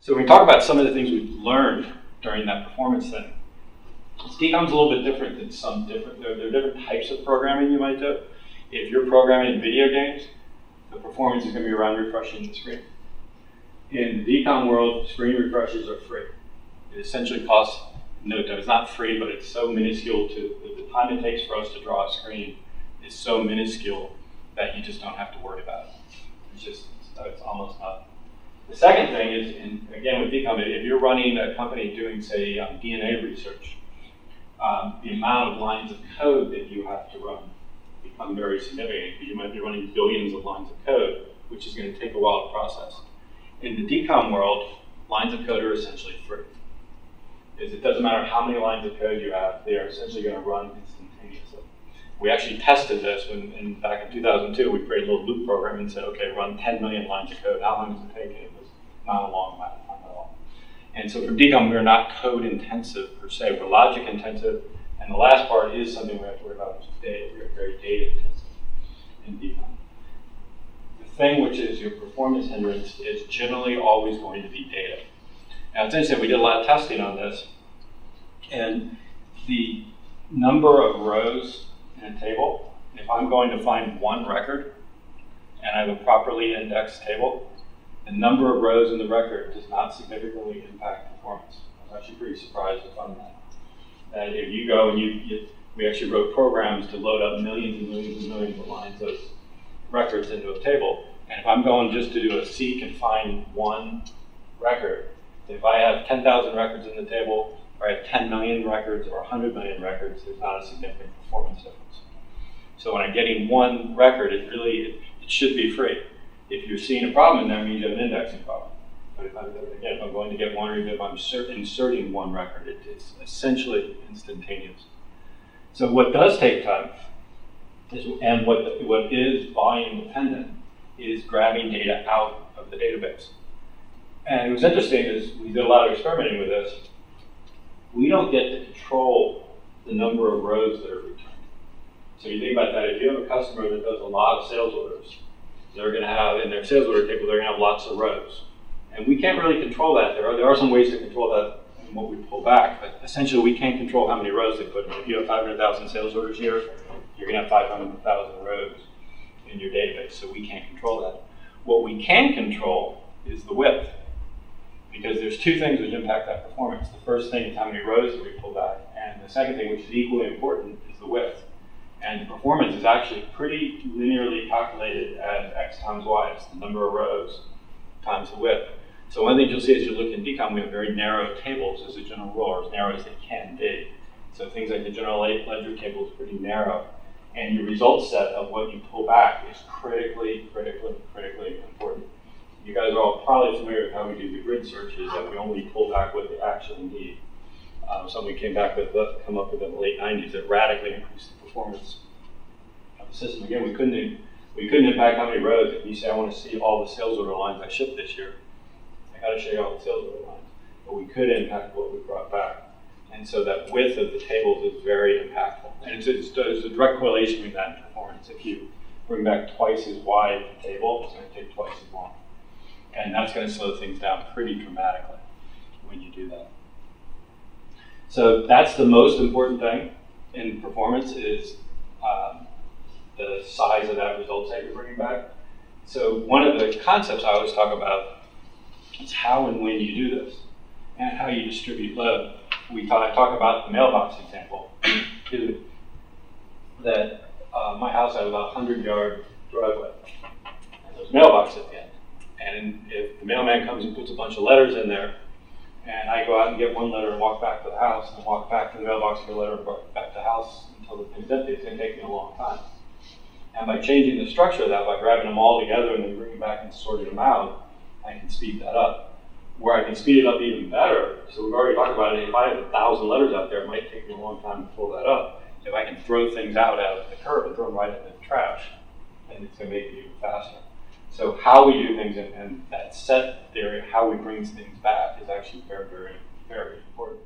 So when we talk about some of the things we've learned during that performance thing, Deacom's a little bit different than there are different types of programming you might do. If you're programming video games, the performance is going to be around refreshing the screen. In the Deacom world, screen refreshes are free. It essentially costs no time. It's not free, but it's so minuscule to the time it takes for us to draw a screen is so minuscule that you just don't have to worry about it. It's almost nothing. The second thing is, and again with Deacom, if you're running a company doing, say, DNA research, the amount of lines of code that you have to run become very significant, because you might be running billions of lines of code, which is going to take a while to process. In the Deacom world, lines of code are essentially free. It doesn't matter how many lines of code you have, they are essentially going to run instantaneously. We actually tested this back in 2002. We created a little loop program and said, okay, run 10 million lines of code. How long does it take? And it was not a long amount of time at all. And so for Deacom, we're not code intensive per se. We're logic intensive. And the last part is something we have to worry about, which is data. We're very data intensive in Deacom. The thing which is your performance hindrance is generally always going to be data. Now it's interesting, we did a lot of testing on this, and the number of rows in a table, if I'm going to find one record, and I have a properly indexed table, the number of rows in the record does not significantly impact performance. I was actually pretty surprised to find that. That if you go and we actually wrote programs to load up millions and millions and millions of lines of records into a table, and if I'm going just to do a seek and find one record, if I have 10,000 records in the table, or I have 10 million records or 100 million records, there's not a significant performance difference. So when I'm getting one record, it should be free. If you're seeing a problem in there, it means you have an indexing problem. But if I'm going to get one, or even if I'm inserting one record, it's essentially instantaneous. So what does take time, and what is volume dependent, is grabbing data out of the database. And it was interesting, is we did a lot of experimenting with this. We don't get to control the number of rows that are returned. So you think about that, if you have a customer that does a lot of sales orders, they're going to have, in their sales order table, they're going to have lots of rows. And we can't really control that. There are some ways to control that in what we pull back, but essentially we can't control how many rows they put in. If you have 500,000 sales orders here, you're going to have 500,000 rows in your database, so we can't control that. What we can control is the width, because there's two things which impact that performance. The first thing is how many rows that we pull back, and the second thing, which is equally important, is the width. And the performance is actually pretty linearly calculated as x times y. It's the number of rows times the width. So one thing you'll see as you look in Deacom, we have very narrow tables as a general rule, or as narrow as they can be. So things like the general ledger table is pretty narrow. And your result set of what you pull back is critically important. You guys are all probably familiar with how we do the grid searches, that we only pull back what they actually need. Something we come up with in the late 90s that radically increased the performance of the system. Again, we couldn't impact how many rows. If you say, I want to see all the sales order lines I shipped this year, I got to show you all the sales order lines. But we could impact what we brought back. And so that width of the tables is very impactful. And it's a direct correlation between that and performance. If you bring back twice as wide a table, it's going to take twice as long. And that's going to slow things down pretty dramatically when you do that. So that's the most important thing in performance is the size of that result set you're bringing back. So one of the concepts I always talk about is how and when you do this and how you distribute load. I talk about the mailbox example. That my house had about a 100-yard driveway, and there's a mailbox at the end. And if the mailman comes and puts a bunch of letters in there, and I go out and get one letter and walk back to the house, and walk back to the mailbox and get a letter and walk back to the house until the thing's empty, it's going to take me a long time. And by changing the structure of that, by grabbing them all together and then bringing back and sorting them out, I can speed that up. Where I can speed it up even better, so we've already talked about it, if I have 1,000 letters out there, it might take me a long time to pull that up. If I can throw things out of the curb and throw them right in the trash, then it's going to make it even faster. So how we do things and that set theory, how we bring things back, is actually very, very, very important.